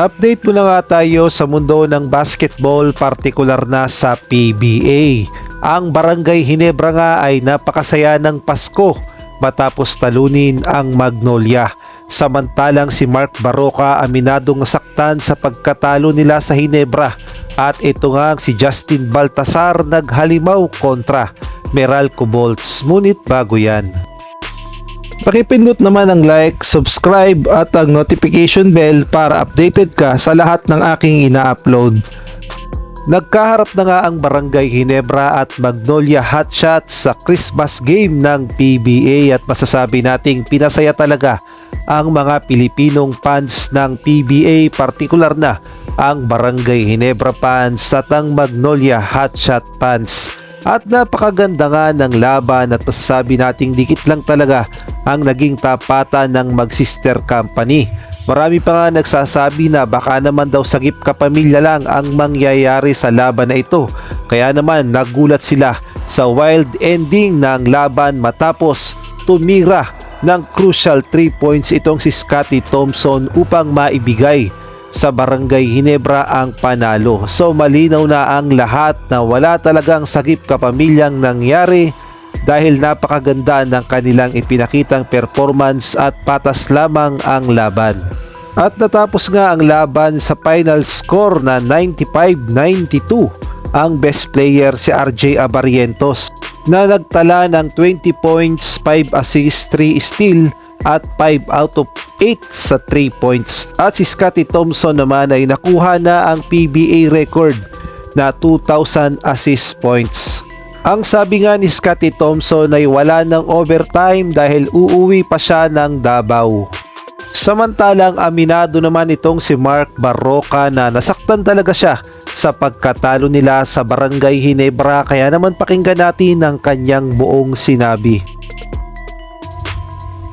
Update muna nga tayo sa mundo ng basketball, partikular na sa PBA. Ang Barangay Ginebra nga ay napakasaya ng Pasko matapos talunin ang Magnolia. Samantalang si Mark Barroca aminadong nasaktan sa pagkatalo nila sa Ginebra. At ito nga si Justin Baltasar naghalimaw kontra Meralco Bolts. Ngunit bago yan, pakipindot naman ang like, subscribe at ang notification bell para updated ka sa lahat ng aking ina-upload. Nagkaharap na nga ang Barangay Ginebra at Magnolia Hotshots sa Christmas game ng PBA at masasabi nating pinasaya talaga ang mga Pilipinong fans ng PBA, partikular na ang Barangay Ginebra fans at ang Magnolia Hotshot fans. At napakaganda nga ng laban at masasabi nating dikit lang talaga ang naging tapatan ng mag-sister company. Marami pa nga nagsasabi na baka naman daw sagip kapamilya lang ang mangyayari sa laban na ito. Kaya naman nagulat sila sa wild ending ng laban matapos tumira ng crucial 3 points itong si Scottie Thompson upang maibigay sa Barangay Ginebra ang panalo. So malinaw na ang lahat na wala talagang sagip kapamilyang nangyari dahil napakaganda ng kanilang ipinakitang performance at patas lamang ang laban. At natapos nga ang laban sa final score na 95-92. Ang best player si RJ Abarientos na nagtala ng 20 points, 5 assists, 3 steal at 5 out of 8 sa 3 points. At si Scottie Thompson naman ay nakuha na ang PBA record na 2,000 assist points. Ang sabi nga ni Scottie Thompson ay wala ng overtime dahil uuwi pa siya ng Davao. Samantalang aminado naman itong si Mark Barroca na nasaktan talaga siya sa pagkatalo nila sa Barangay Ginebra, kaya naman pakinggan natin ang kanyang buong sinabi.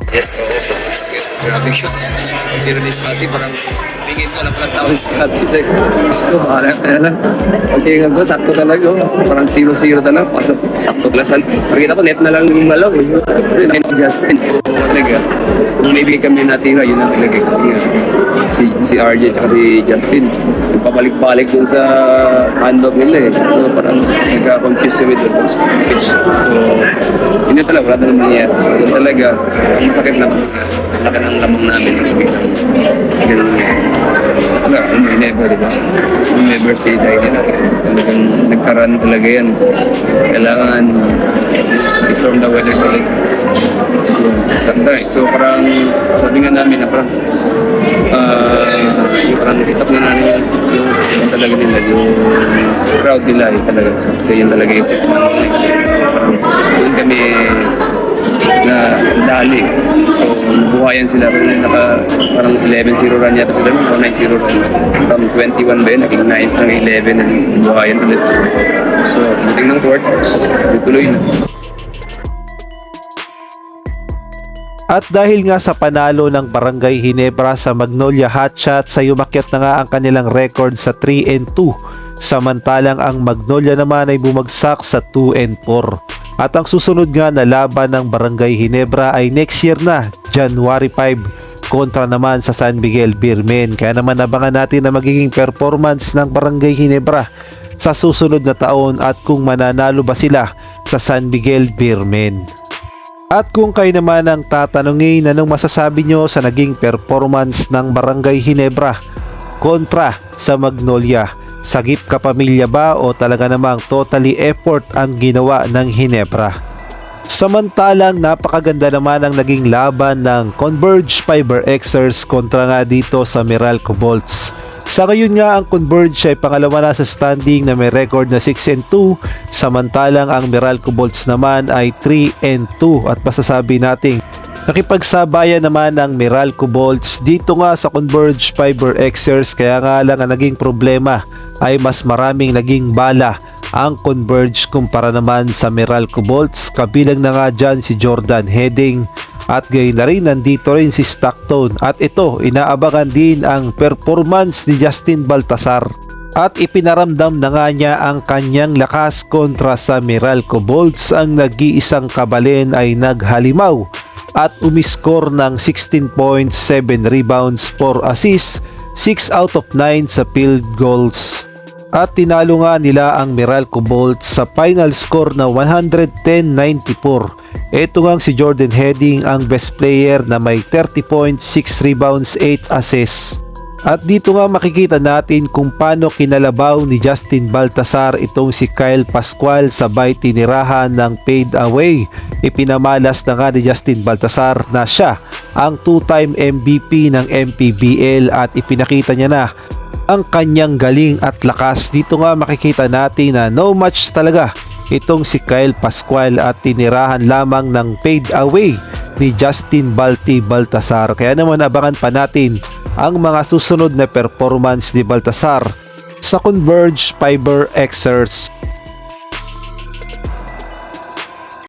Yes, oo, so masakit. Grabe yun. Pero ni Scottie, parang tingin ko lang pala tao si Scottie. Gusto, kaya lang. Pagtingin ko, sakto talaga. Parang 0-0 talaga. Parang sakto klasan. Pagkita ko, net na lang yung malaw. Kasi line of Justin. Talaga. Kung may bigay kami natira, yun ang talaga. Kasi nga, si RJ at si Justin, papalik-balik dun sa handoff nila eh. So parang nagka-confuse kami dun. Switch. So, yun talaga. Wala talaga nangyayari. So, yun talaga. Ang sakit na kasi laki ng lamang namin sa hospital. Ganun nga. So, wala, may never, diba? May never say die nila. Talagang nagkaroon talaga yan. Kailangan storm the weather talaga. Start time. So parang sabi nga namin na parang yung parang stop na namin yung talaga nila, yung crowd nila yung talaga. So yun talaga yung 6 months. So parang doon kami na dali. So buhayan sila pero parang 11-0 run yata sila o 9-0 run. From 21 ba yun, naging 9 ng 11 ang buhayan ulit. So dating ng 4th, tuloy na. At dahil nga sa panalo ng Barangay Ginebra sa Magnolia Hotshots ay umakyat na nga ang kanilang record sa 3-2. Samantalang ang Magnolia naman ay bumagsak sa 2-4. At ang susunod nga na laban ng Barangay Ginebra ay next year na, January 5, kontra naman sa San Miguel Beermen. Kaya naman abangan natin na magiging performance ng Barangay Ginebra sa susunod na taon at kung mananalo ba sila sa San Miguel Beermen. At kung kayo naman ang tatanungin anong masasabi nyo sa naging performance ng Barangay Ginebra kontra sa Magnolia, sagip kapamilya ba o talaga namang totally effort ang ginawa ng Ginebra? Samantalang napakaganda naman ang naging laban ng Converge Fiber Xers kontra nga dito sa Meralco Bolts. Sa ngayon nga ang Converge ay pangalawa na sa standing na may record na 6-2, samantalang ang Meralco Bolts naman ay 3-2 at masasabi nating nakipagsabayan naman ang Meralco Bolts dito nga sa Converge Fiber Xers, kaya nga lang ang naging problema ay mas maraming naging bala ang Converge kumpara naman sa Meralco Bolts. Kabilang na nga dyan si Jordan Heading at gayon na rin nandito rin si Stockton at ito inaabangan din ang performance ni Justin Baltasar at ipinaramdam na nga niya ang kanyang lakas kontra sa Meralco Bolts. Ang nag-iisang kabalin ay naghalimaw at umiskor ng 16 points, 7 rebounds, 4 assists 6 out of 9 sa field goals. At tinalo nga nila ang Meralco Bolts sa final score na 110-94. Ito nga si Jordan Heading ang best player na may 30 points, 6 rebounds, 8 assists. At dito nga makikita natin kung paano kinalabaw ni Justin Baltasar itong si Kyle Pascual sabay tinirahan ng fade away. Ipinamalas na nga ni Justin Baltasar na siya ang 2-time MVP ng MPBL at ipinakita niya na ang kanyang galing at lakas. Dito nga makikita natin na no match talaga itong si Kyle Pascual at tinirahan lamang ng fade away ni Justin Baltasar. Kaya naman abangan pa natin ang mga susunod na performance ni Baltasar sa Converge Fiber Xers.